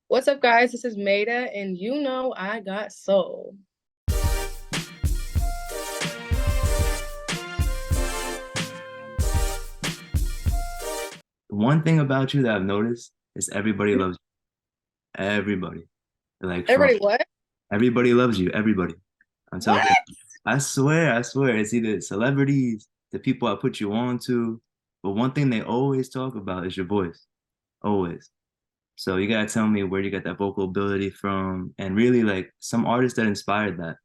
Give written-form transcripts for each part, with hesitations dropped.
What's up, guys? This is Maeta, and you know I got soul. One thing about you that I've noticed is everybody loves you. Everybody. Like from Everybody, what? everybody loves you. Everybody. I'm telling you. What? I swear. It's either celebrities, the people I put you on to, but one thing they always talk about is your voice. Always. So you gotta tell me where you got that vocal ability from, and really like some artists that inspired that,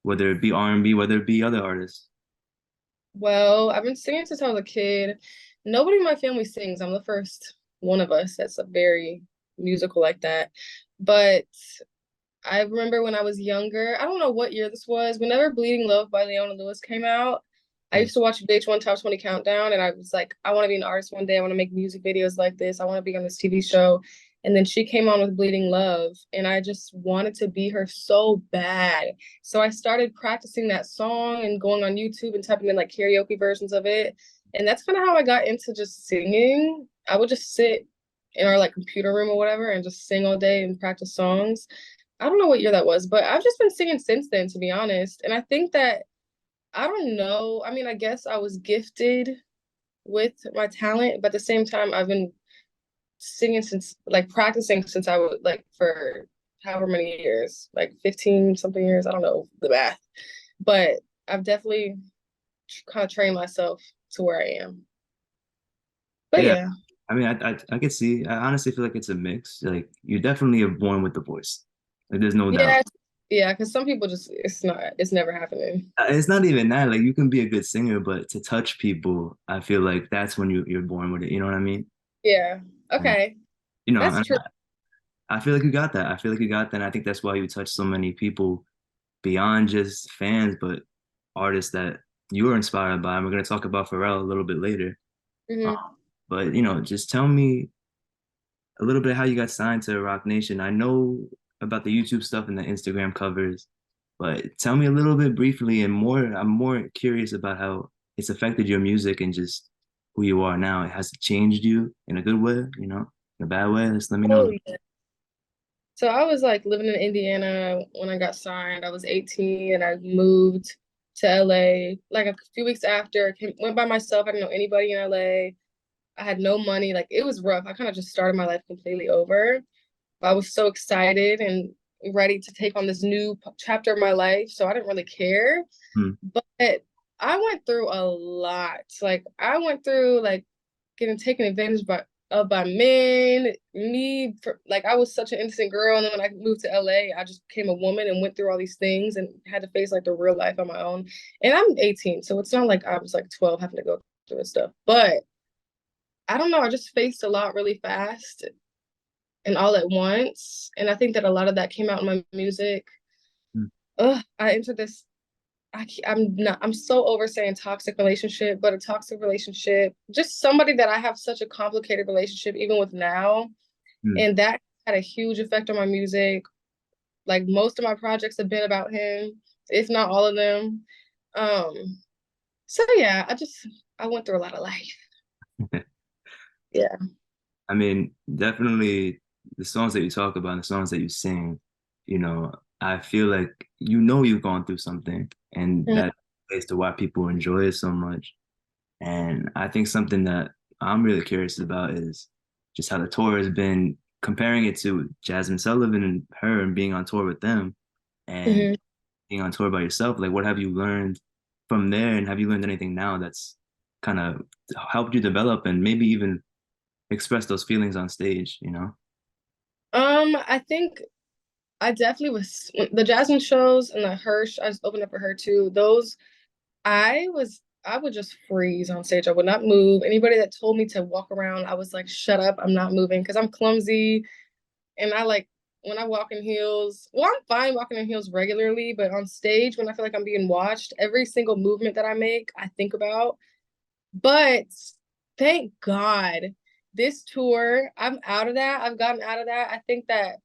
whether it be R&B, whether it be other artists. Well, I've been singing since I was a kid. Nobody in my family sings. I'm the first one of us that's a very musical like that. But I remember when I was younger, I don't know what year this was, whenever Bleeding Love by Leona Lewis came out, I Mm. used to watch VH1 Top 20 Countdown, and I was like, I want to be an artist one day. I want to make music videos like this. I want to be on this TV show. And then she came on with Bleeding Love, and I just wanted to be her so bad. So I started practicing that song and going on YouTube and typing in like karaoke versions of it. And that's kind of how I got into just singing. I would just sit in our like computer room or whatever and just sing all day and practice songs. I don't know what year that was, but I've just been singing since then, to be honest. And I think that I don't know. I mean, I guess I was gifted with my talent, but at the same time, I've been singing since like practicing since I was like for however many years, like 15 something years. I don't know the math, but I've definitely kind of trained myself to where I am. But Yeah. yeah, I mean, I could see. I honestly feel like it's a mix. Like you definitely are born with the voice. Like there's no doubt. yeah, yeah. Because some people just it's never happening. It's not even that. Like you can be a good singer, but to touch people, I feel like that's when you're born with it. You know what I mean? Yeah. And, Okay, that's and true. I feel like you got that. I feel like you got that. And I think that's why you touch so many people beyond just fans, but artists that you were inspired by. And we're gonna talk about Pharrell a little bit later. Um, Hmm. but just tell me a little bit how you got signed to Roc Nation. I know about the YouTube stuff and the Instagram covers, but tell me a little bit briefly and more. I'm more curious about how it's affected your music and just who you are now. It has changed you in a good way, in a bad way. Just let me Oh, know. yeah. So I was like living in Indiana when I got signed. I was 18 and I moved to LA like a few weeks after. Went by myself. I didn't know anybody in LA. I had no money. Like it was rough. I kind of just started my life completely over. But I was so excited and ready to take on this new chapter of my life. So I didn't really care. Hmm. But I went through a lot. Like I went through like getting taken advantage by men. Like I was such an innocent girl, and then when I moved to LA, I just became a woman and went through all these things and had to face like the real life on my own. And I'm 18, so it's not like I was like 12 having to go through this stuff. But I don't know. I just faced a lot really fast and all at once, and I think that a lot of that came out in my music. Hmm. I entered this I'm not, I'm so over saying toxic relationship, but a toxic relationship, just somebody that I have such a complicated relationship, even with now. Hmm. And that had a huge effect on my music. Like most of my projects have been about him, if not all of them. Um, so yeah, I went through a lot of life. Yeah. I mean, definitely the songs that you talk about and the songs that you sing, I feel like you've gone through something and Mhm. that plays to why people enjoy it so much. And I think something that I'm really curious about is just how the tour has been comparing it to Jasmine Sullivan and her and being on tour with them and Mhm. being on tour by yourself. Like, what have you learned from there? And have you learned anything now that's kind of helped you develop and maybe even express those feelings on stage? I think I definitely was the Jasmine shows and the Hirsch. I just opened up for her too. Those I would just freeze on stage. I would not move. Anybody that told me to walk around, I was like, shut up, I'm not moving because I'm clumsy and I like when I walk in heels. Well, I'm fine walking in heels regularly, but on stage when I feel like I'm being watched, every single movement that I make, I think about. But thank God this tour, I'm out of that. I've gotten out of that. I think that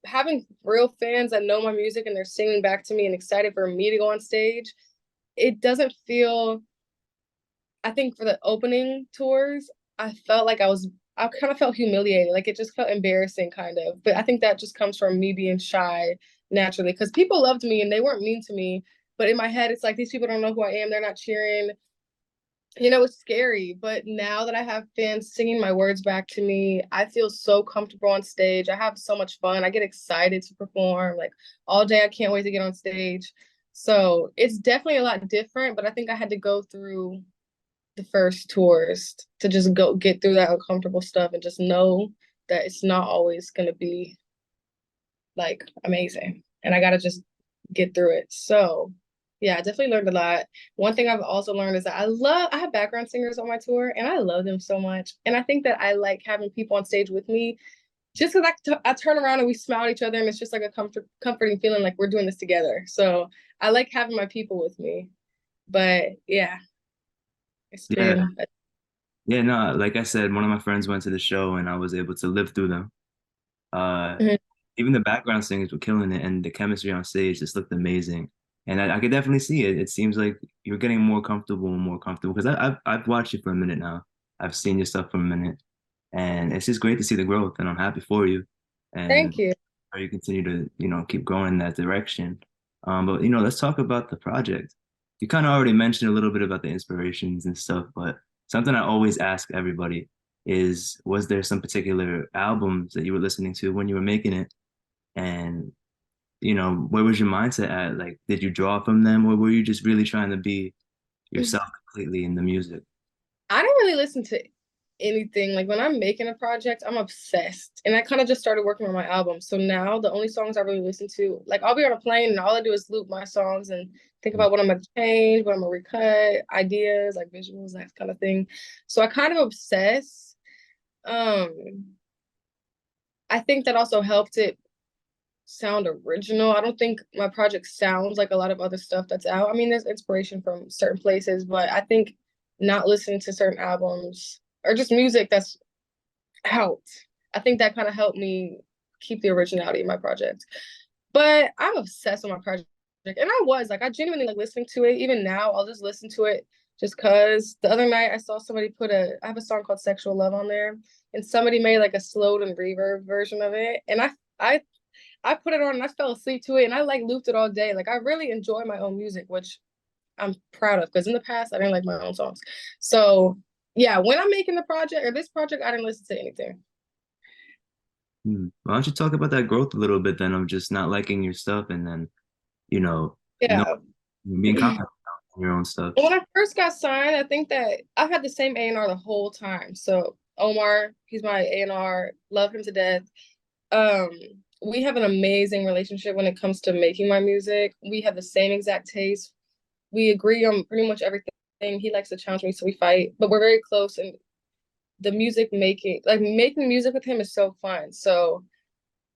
having real fans that know my music and they're singing back to me and excited for me to go on stage, it doesn't feel I think for the opening tours, I felt like I was I kind of felt humiliated. Like it just felt embarrassing, kind of. But I think that just comes from me being shy naturally, because people loved me and they weren't mean to me. But in my head, it's like these people don't know who I am. They're not cheering. It's scary. But now that I have fans singing my words back to me, I feel so comfortable on stage. I have so much fun. I get excited to perform. Like all day, I can't wait to get on stage. So it's definitely a lot different. But I think I had to go through the first tours to just go get through that uncomfortable stuff and just know that it's not always going to be like amazing. And I got to just get through it. So, yeah, I definitely learned a lot. One thing I've also learned is that I have background singers on my tour and I love them so much. And I think that I like having people on stage with me just because I turn around and we smile at each other and it's just like a comforting feeling like we're doing this together. So I like having my people with me. But yeah, it's Yeah, been yeah, no, like I said, one of my friends went to the show and I was able to live through them. Uh, Mhm. Even the background singers were killing it, and the chemistry on stage just looked amazing. And I could definitely see it. It seems like you're getting more comfortable and more comfortable because I've watched you for a minute now. I've seen your stuff for a minute, and it's just great to see the growth. And I'm happy for you, and Thank you. how you continue to keep going in that direction. But let's talk about the project. You kind of already mentioned a little bit about the inspirations and stuff, but something I always ask everybody is, was there some particular albums that you were listening to when you were making it? And, where was your mindset at? Like, did you draw from them, or were you just really trying to be yourself completely in the music? I don't really listen to anything. Like when I'm making a project, I'm obsessed. And I kind of just started working on my album. So now the only songs I really listen to, like I'll be on a plane and all I do is loop my songs and think about what I'm gonna change, what I'm gonna recut, ideas, like visuals, that kind of thing. So I kind of obsess. Um, I think that also helped it sound original. I don't think my project sounds like a lot of other stuff that's out. I mean, there's inspiration from certain places, but I think not listening to certain albums or just music that's out, I think that kind of helped me keep the originality of my project. But I'm obsessed with my project. And I genuinely like listening to it. Even now, I'll just listen to it just cause the other night I saw somebody I have a song called Sexual Love on there, and somebody made like a slowed and reverb version of it. And I I put it on and I fell asleep to it and I like looped it all day. Like I really enjoy my own music, which I'm proud of because in the past I didn't like my own songs. So yeah, when I'm making the project or this project, I didn't listen to anything. Why don't you talk about that growth a little bit then, of just not liking your stuff and then, no Yeah. being confident in your own stuff? When I first got signed, I think that I've had the same A&R the whole time. So Omar, he's my A&R, love him to death. Um, we have an amazing relationship when it comes to making my music. We have the same exact taste. We agree on pretty much everything. He likes to challenge me, so we fight, but we're very close. And the music making, like making music with him is so fun. So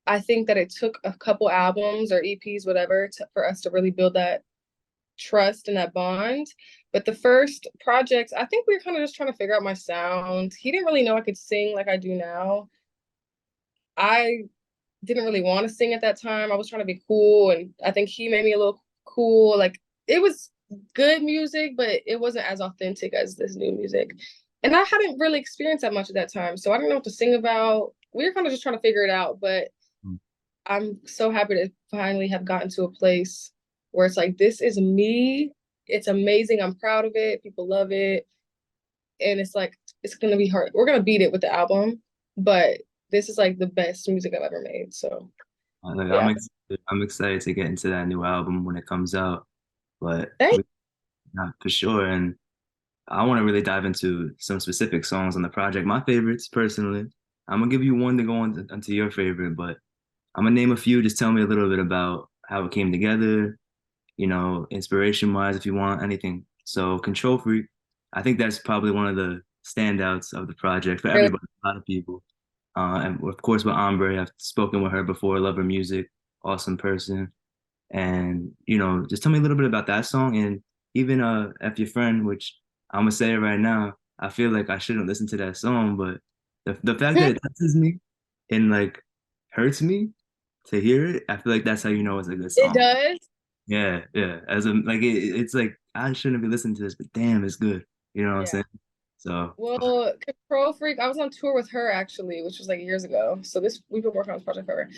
I think that it took a couple albums or EPs, whatever, for us to really build that trust and that bond. But the first project, I think we were kind of just trying to figure out my sound. He didn't really know I could sing like I do now. I didn't really want to sing at that time. I was trying to be cool, and I think he made me a little cool. Like it was good music, but it wasn't as authentic as this new music. And I hadn't really experienced that much at that time, so I didn't know what to sing about. We were kind of just trying to figure it out, but I'm so happy to finally have gotten to a place where it's like, this is me. It's amazing. I'm proud of it. People love it. And it's like, it's going to be hard. We're going to beat it with the album, but this is like the best music I've ever made. So, Like, yeah. I'm excited to get into that new album when it comes out, but Thank not for sure. And I want to really dive into some specific songs on the project. My favorites, personally. I'm gonna give you one to go on onto your favorite, but I'm gonna name a few. Just tell me a little bit about how it came together, inspiration wise, if you want anything. So, Control Freak, I think that's probably one of the standouts of the project for you. everybody, a lot of people. And of course, with Ambré, I've spoken with her before, love her music, awesome person. And, just tell me a little bit about that song and even F Your Friend, which I'm gonna say it right now. I feel like I shouldn't listen to that song, but the fact that it touches me and like hurts me to hear it, I feel like that's how you know it's a good It song. does. Yeah, yeah. As a like it's like I shouldn't be listening to this, but damn, it's good. You know what I'm Yeah. saying? So Well, Control Freak, I was on tour with her actually, which was like years ago. So this we've been working on this project forever.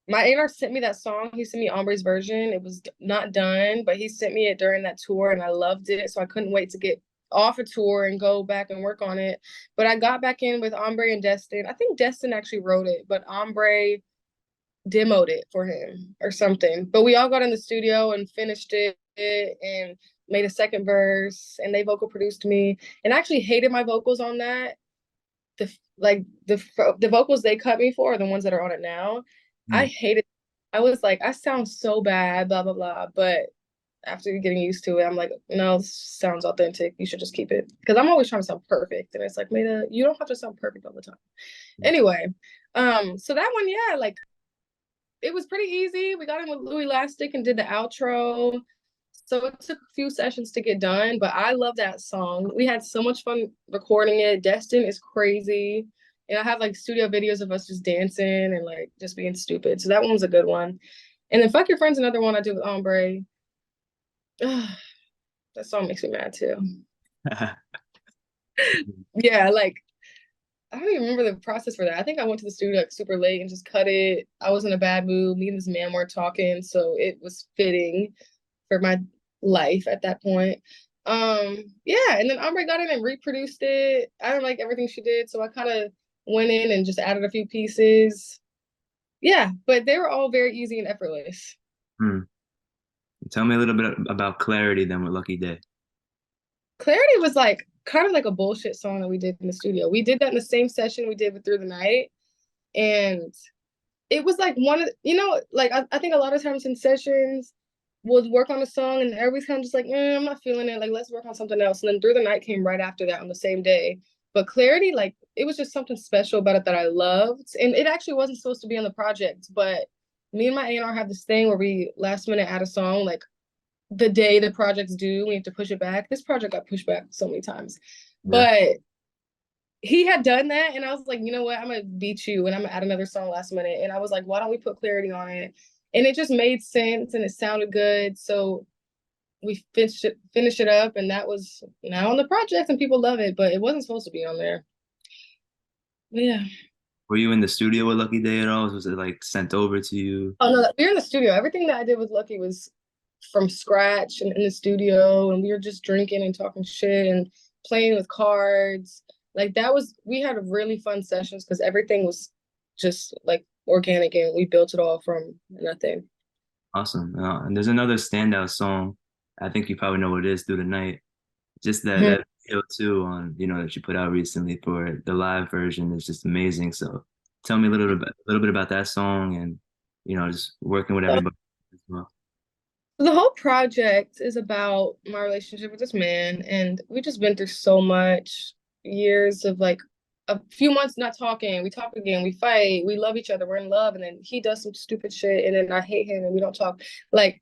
My A&R sent me that song. He sent me Ambre's version. It was not done, but he sent me it during that tour and I loved it. So I couldn't wait to get off a tour and go back and work on it. But I got back in with Ambré and Destin. I think Destin actually wrote it, but Ambré demoed it for him or something. But we all got in the studio and finished it and made a second verse, and they vocal produced me. And I actually hated my vocals on that. The vocals they cut me for are the ones that are on it now. I mm, hated. I was like, I sound so bad, blah blah blah. But after getting used to it, I'm like, no, this sounds authentic. You should just keep it because I'm always trying to sound perfect, and it's like, Maeta, you don't have to sound perfect all the time. Anyway, so that one, yeah, like it was pretty easy. We got in with Louis Elastic and did the outro. So it took a few sessions to get done, but I love that song. We had so much fun recording it. Destin is crazy. And I have like studio videos of us just dancing and like just being stupid. So that one was a good one. And then Fuck Your Friend's another one I did with Ambre. That song makes me mad too. Yeah, like I don't even remember the process for that. I think I went to the studio like super late and just cut it. I was in a bad mood. Me and this man were talking, so it was fitting for my life at that point. Yeah, and then Ambre got in and reproduced it. I don't like everything she did, so I kind of went in and just added a few pieces. Yeah, but they were all very easy and effortless. mm. Tell me a little bit about Clarity then with Lucky Daye. Clarity was like kind of like a bullshit song that we did in the studio. We did that in the same session we did with Through the Night. And it was like one of, like I think a lot of times in sessions we'll work on a song and everybody's kind of just like, I'm not feeling it. Like, let's work on something else. And then Through the Night came right after that on the same day. But Clarity, like, it was just something special about it that I loved. And it actually wasn't supposed to be on the project, but me and my A&R have this thing where we last minute add a song, like the day the project's due, we have to push it back. This project got pushed back so many times. Yeah. But he had done that, and I was like, you know what? I'm gonna beat you, and I'm gonna add another song last minute. And I was like, why don't we put Clarity on it? And it just made sense, and it sounded good. So we finished it up, and that was now on the project, and people love it. But it wasn't supposed to be on there. But yeah. Were you in the studio with Lucky Daye at all? Was it like sent over to you? Oh no, we were in the studio. Everything that I did with Lucky was from scratch and in the studio, and we were just drinking and talking shit and playing with cards. Like that was we had really fun sessions because everything was just like organic and we built it all from nothing. Awesome. And there's another standout song. I think you probably know what it is, Through the Night. Just Mhm. that video too on, that you put out recently for the live version is just amazing. So tell me a little bit about that song and, just working with So everybody as well. the whole project is about my relationship with this man, and we just been through so much years of like a few months not talking. We talk again, we fight, we love each other, we're in love, and then he does some stupid shit, and then I hate him, and we don't talk. Like,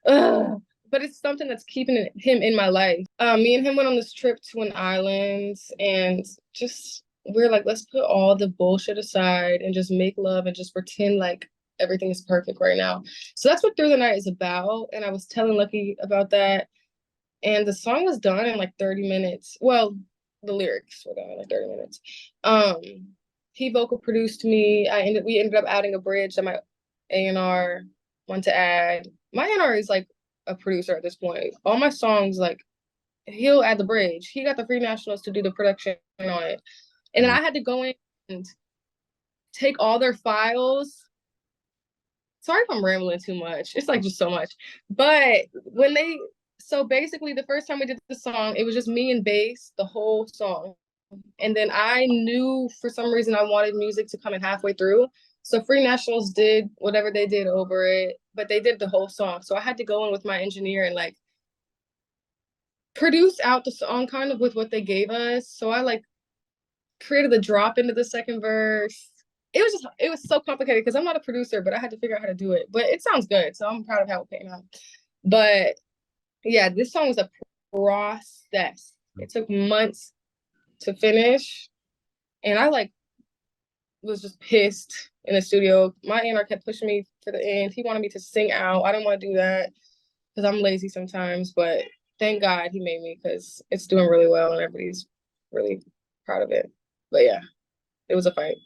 ugh. But it's something that's keeping him in my life. Me and him went on this trip to an island, and just we're like, let's put all the bullshit aside and just make love and just pretend like everything is perfect right now. So that's what Through the Night is about. And I was telling Lucky about that. And the song was done in like 30 minutes. Well, the lyrics were done in like 30 minutes. Um, he vocal produced me. We ended up adding a bridge that my A&R wanted to add. My A&R is like a producer at this point. All my songs, like he'll add the bridge. He got the Free Nationals to do the production on it. And then Mhm. I had to go in and take all their files. Sorry if I'm rambling too much. It's like just so much. But so basically the first time we did the song, it was just me and bass, the whole song. And then I knew for some reason I wanted music to come in halfway through. So Free Nationals did whatever they did over it, but they did the whole song. So I had to go in with my engineer and like produce out the song kind of with what they gave us. So I like created the drop into the second verse. It was so complicated because I'm not a producer, but I had to figure out how to do it. But it sounds good, so I'm proud of how it came out. But yeah, this song was a process. It took months to finish, and I like was just pissed in the studio. My A&R kept pushing me for the end. He wanted me to sing out. I didn't want to do that because I'm lazy sometimes, but thank God he made me because it's doing really well and everybody's really proud of it. But yeah, it was a fight.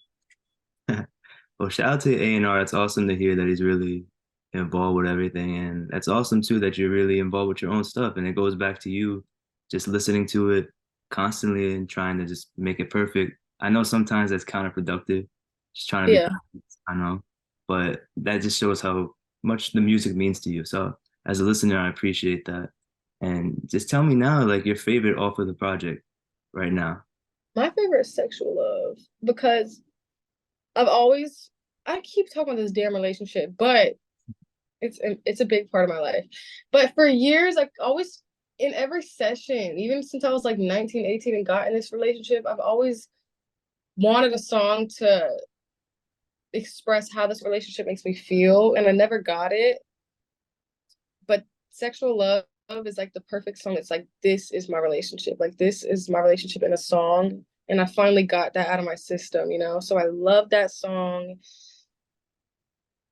Well, shout out to A&R. It's awesome to hear that he's really involved with everything. And that's awesome too that you're really involved with your own stuff. And it goes back to you just listening to it constantly and trying to just make it perfect. I know sometimes that's counterproductive, just trying to be Yeah. perfect, I know. But that just shows how much the music means to you. So as a listener, I appreciate that. And just tell me now, like your favorite off of the project right now. My favorite is Sexual Love because I've always I keep talking about this damn relationship, but it's a big part of my life. But for years, like always in every session, even since I was like 19, 18 and got in this relationship, I've always wanted a song to express how this relationship makes me feel, and I never got it. But Sexual Love is like the perfect song. It's like this is my relationship. Like this is my relationship in a song. And I finally got that out of my system, you know? So I love that song.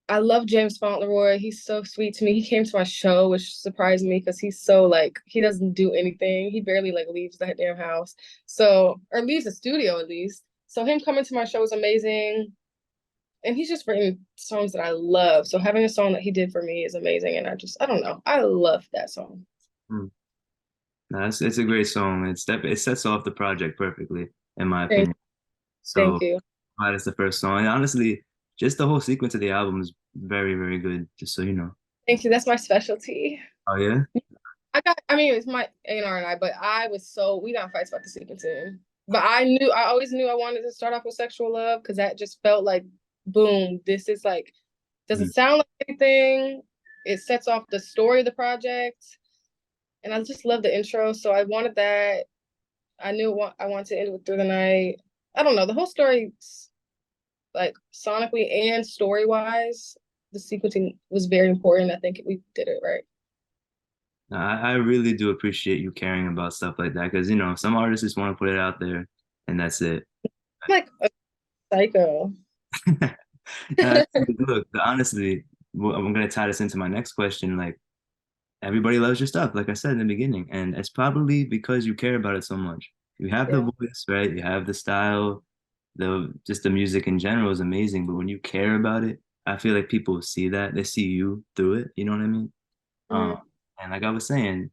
I love James Fauntleroy. He's so sweet to me. He came to my show, which surprised me because he's so like he doesn't do anything. He barely like leaves that damn house. So or leaves the studio at least. So him coming to my show was amazing. And he's just written songs that I love. So having a song that he did for me is amazing. And I don't know. I love that song. Hmm. No, it's a great song. It sets off the project perfectly, in my Thank, opinion. So thank you. that is the first song. And honestly, just the whole sequence of the album is very, very good, just so you know. Thank you. That's my specialty. Oh yeah? I mean, it's my A&R and I, but we got in fights about the sequencing. But I always knew I wanted to start off with Sexual Love because that just felt like, boom, this is like, doesn't Mm. sound like anything. It sets off the story of the project. And I just love the intro. So I wanted that. I wanted to end it with Through the Night. I don't know. The whole story, like sonically and story wise, the sequencing was very important. I think we did it right. I really do appreciate you caring about stuff like that because, some artists just want to put it out there and that's it. I'm like a psycho. Now, look, honestly, I'm going to tie this into my next question. Like, everybody loves your stuff, like I said in the beginning, and it's probably because you care about it so much. You have the Yeah. voice, right? You have the style, the music in general is amazing, but when you care about it, I feel like people see that, they see you through it, you know what I mean? Um, Mm. and like I was saying,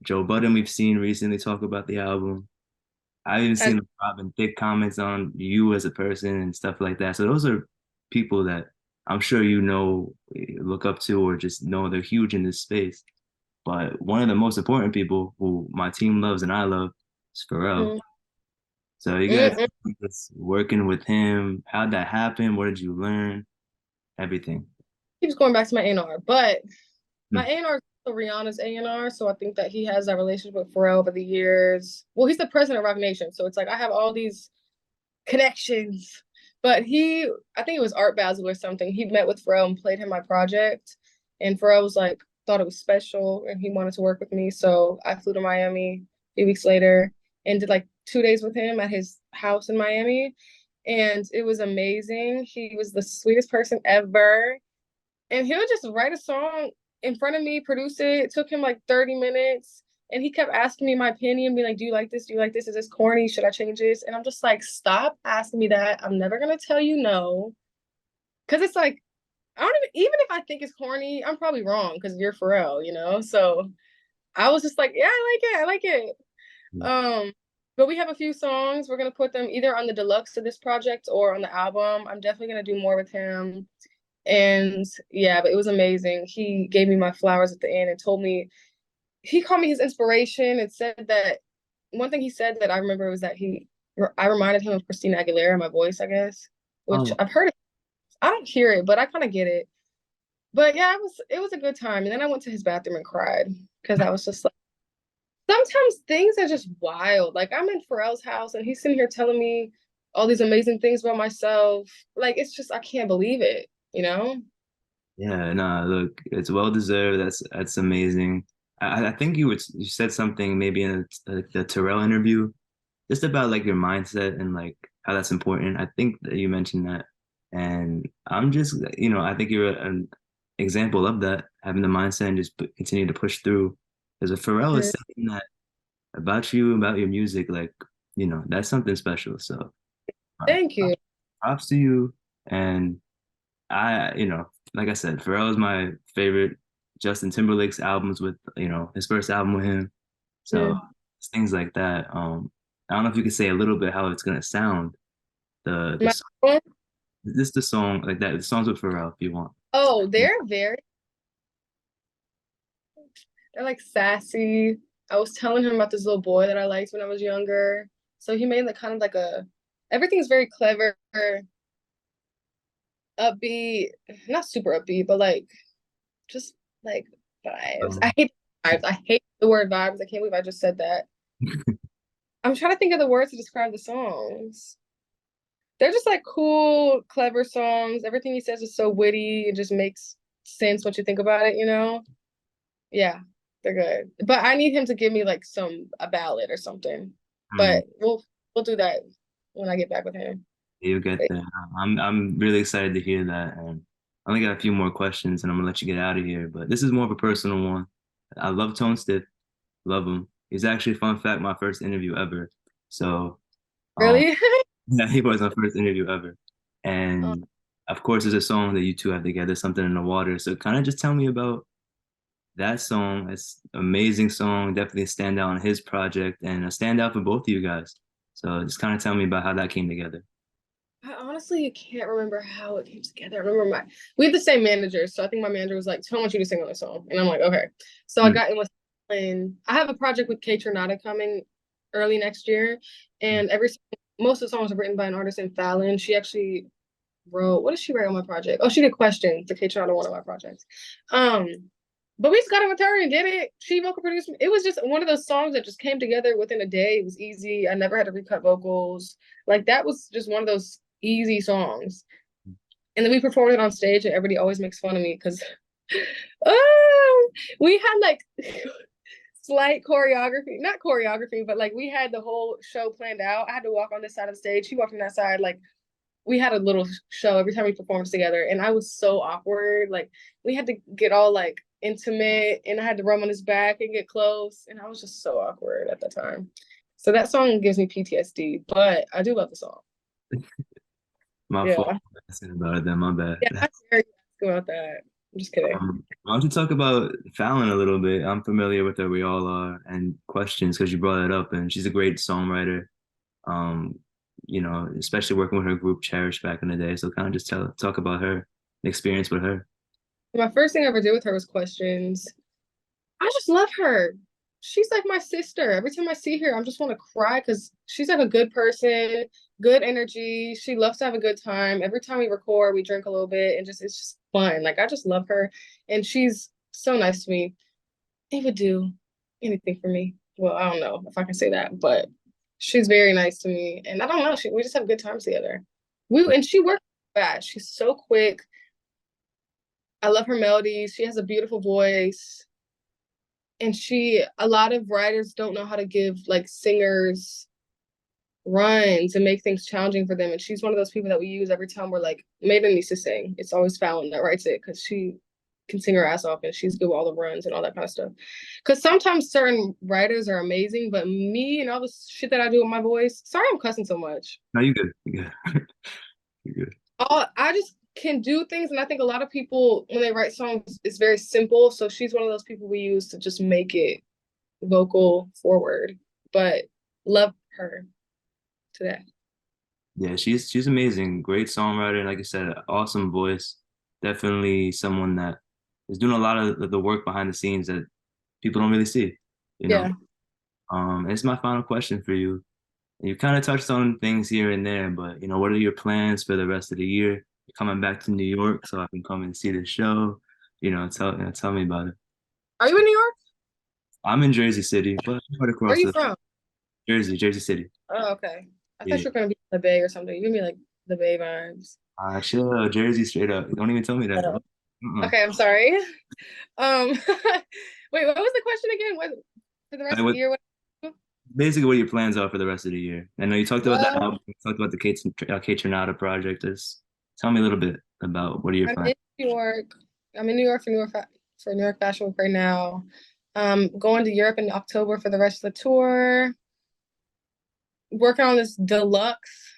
Joe Budden, we've seen recently talk about the album. I've even As seen Robin Thicke comments on you as a person and stuff like that. So those are people that I'm sure look up to, or just know they're huge in this space. But one of the most important people who my team loves and I love is Pharrell. mm, So you guys mm, mm. just working with him, how'd that happen? What did you learn? Everything. Keeps going back to my A&R, but my Hmm. A&R is also Rihanna's A&R, so I think that he has that relationship with Pharrell over the years. Well, he's the president of Roc Nation, so it's like I have all these connections. But I think it was Art Basel or something. He met with Pharrell and played him my project, and Pharrell was like thought it was special, and he wanted to work with me. So I flew to Miami a few weeks later and did like 2 days with him at his house in Miami, and it was amazing. He was the sweetest person ever, and he would just write a song in front of me, produce it. It took him like 30 minutes. And he kept asking me my opinion, being like, do you like this? Do you like this? Is this corny? Should I change this? And I'm just like, stop asking me that. I'm never going to tell you no. Cause it's like, I don't even if I think it's corny, I'm probably wrong because you're Pharrell, you know? So I was just like, yeah, I like it. I like it. But we have a few songs. We're gonna put them either on the deluxe of this project or on the album. I'm definitely gonna do more with him. And yeah, but it was amazing. He gave me my flowers at the end and told me he called me his inspiration and said that one thing he said that I remember was that I reminded him of Christina Aguilera, my voice, I guess, which Oh, I've heard it. I don't hear it, but I kind of get it. But yeah, it was a good time. And then I went to his bathroom and cried because I was just like, sometimes things are just wild. Like I'm in Pharrell's house and he's sitting here telling me all these amazing things about myself. Like it's just I can't believe it, you know? yeah, no, look, it's well deserved. That's amazing. I think you said something maybe in the Terrell interview, just about like your mindset and like how that's important. I think that you mentioned that, and I'm just, I think you're an example of that, having the mindset and just continue to push through. Because if Pharrell is Mhm. saying that about you, about your music, like, that's something special. So uh, Thank you. props to you. And like I said, Pharrell is my favorite. Justin Timberlake's albums with, his first album with him. So Mhm. it's things like that. I don't know if you could say a little bit how it's gonna sound. The My song, one? this the song like that. The songs with Pharrell, if you want. Oh, they're like sassy. I was telling him about this little boy that I liked when I was younger. So he made like kind of like everything's very clever, upbeat, not super upbeat, but like just like vibes. I Um, hate vibes. I hate the word vibes. I can't believe I just said that. I'm trying to think of the words to describe the songs. They're just like cool, clever songs. Everything he says is so witty. It just makes sense once you think about it, you know? Yeah, they're good. But I need him to give me like a ballad or something. mm, But we'll do that when I get back with him. you get But that. I'm really excited to hear that. And I only got a few more questions, and I'm gonna let you get out of here. But this is more of a personal one. I love Tone Stith. Love him. He's actually, fun fact, my first interview ever. So, um, really? yeah, he was my first interview ever. Oh, And of course, there's a song that you two have together, Something in the Water. So, kind of just tell me about that song. It's an amazing song, definitely a standout on his project and a standout for both of you guys. So, just kind of tell me about how that came together. I honestly can't remember how it came together. I remember we had the same manager, so I think my manager was like, "I want you to sing on this song," and I'm like, "Okay." So I Mm, got in with, and I have a project with K Tronada coming early next year, mm, and most of the songs are written by an artist named Fallon. She actually wrote, what did she write on my project? Oh, she did Question, the K Tronada one of my projects. Um, but we just got in with her and did it. She vocal produced. It was just one of those songs that just came together within a day. It was easy. I never had to recut vocals. Like that was just one of those easy songs. And then we performed it on stage, and everybody always makes fun of me because we had like slight choreography, not choreography, but like we had the whole show planned out. I had to walk on this side of the stage. She walked on that side. Like we had a little show every time we performed together, and I was so awkward. Like we had to get all like intimate, and I had to rub on his back and get close, and I was just so awkward at the time. So that song gives me PTSD, but I do love the song. my fault Yeah, for asking about it then, my yeah, bad. I'm very asking about that. I'm just kidding. Why don't you talk about Fallon a little bit? I'm familiar with her, we all are, and questions because you brought it up, and she's a great songwriter. Um, especially working with her group Cherish back in the day. So kind of just talk about her experience with her. My first thing I ever did with her was questions. I just love her. She's like my sister. Every time I see her, I just want to cry because she's like a good person, good energy. She loves to have a good time. Every time we record, we drink a little bit and just it's just fun. Like I just love her. And she's so nice to me. They would do anything for me. Well, I don't know if I can say that, but she's very nice to me. And I don't know, we just have good times together. And she works fast. She's so quick. I love her melodies. She has a beautiful voice. And a lot of writers don't know how to give like singers runs and make things challenging for them. And she's one of those people that we use every time we're like, Maeta needs to sing. It's always Fallon that writes it because she can sing her ass off and she's good with all the runs and all that kind of stuff. Because sometimes certain writers are amazing, but me and all the shit that I do with my voice, sorry I'm cussing so much. No, you good. You good. You good. I just can do things, and I think a lot of people when they write songs, it's very simple. So she's one of those people we use to just make it vocal forward. But love her to death. Yeah, she's amazing. Great songwriter, and like I said, awesome voice. Definitely someone that is doing a lot of the work behind the scenes that people don't really see, you know. Yeah. It's my final question for you. You kind of touched on things here and there, but what are your plans for the rest of the year? You're coming back to New York so I can come and see the show. Tell me about it. Are you in New York? I'm in Jersey City, but I'm right Where are across you the from? Jersey City. Oh, okay. I thought Yeah. you were gonna be in the Bay or something. You give me like the Bay vibes. Chill, Jersey straight up. Don't even tell me that. Oh. Uh-uh. Okay, I'm sorry. Wait, what was the question again? What for the rest of the What, year? What? basically, what your plans are for the rest of the year? I know you talked about the Well, album, you talked about the Kate Tronada project. Just tell me a little bit about what are your I'm plans? in New York. I'm in New York for New York Fashion Week right now. Going to Europe in October for the rest of the tour. Working on this deluxe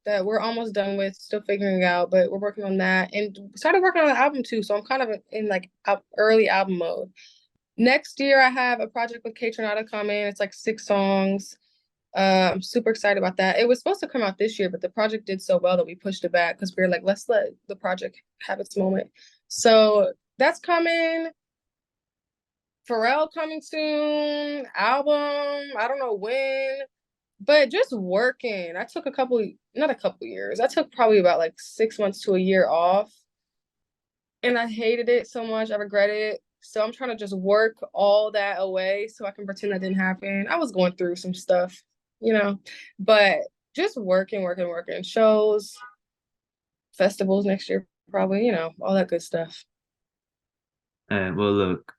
that we're almost done with, still figuring it out, but we're working on that and started working on the album too. So I'm kind of in like early album mode. Next year, I have a project with K Tronada coming. It's like 6 songs. I'm super excited about that. It was supposed to come out this year, but the project did so well that we pushed it back because we were like, let's let the project have its moment. So that's coming. Pharrell coming soon. Album. I don't know when, but just working. I took not a couple years. I took probably about like 6 months to a year off, and I hated it so much. I regret it. So I'm trying to just work all that away so I can pretend that didn't happen. I was going through some stuff, you know, but just working. Shows, festivals next year, probably, all that good stuff. Well, look,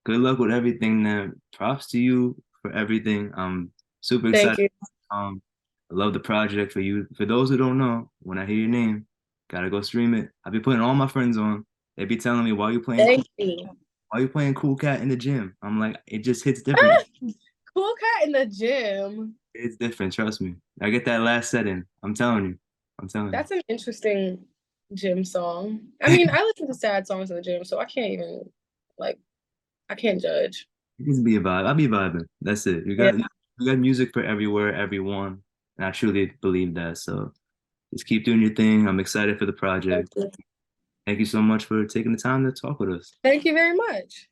good luck with everything. Then props to you for everything. I'm super Thank excited. you. I love the project for you. For those who don't know, when I hear your name, gotta go stream it. I be putting all my friends on. They be telling me Thank you. why you playing Cool Cat in the gym. I'm like, it just hits different. Cool cat in the gym. It's different, trust me. I get that last set in. I'm telling you. I'm telling you. That's an interesting gym song. I mean, I listen to sad songs in the gym, so I can't even like I can't judge. It just be a vibe. I'll be vibing. That's it. Yeah. You got music for everywhere, everyone. And I truly believe that. So just keep doing your thing. I'm excited for the Thank project. you. Thank you so much for taking the time to talk with us. Thank you very much.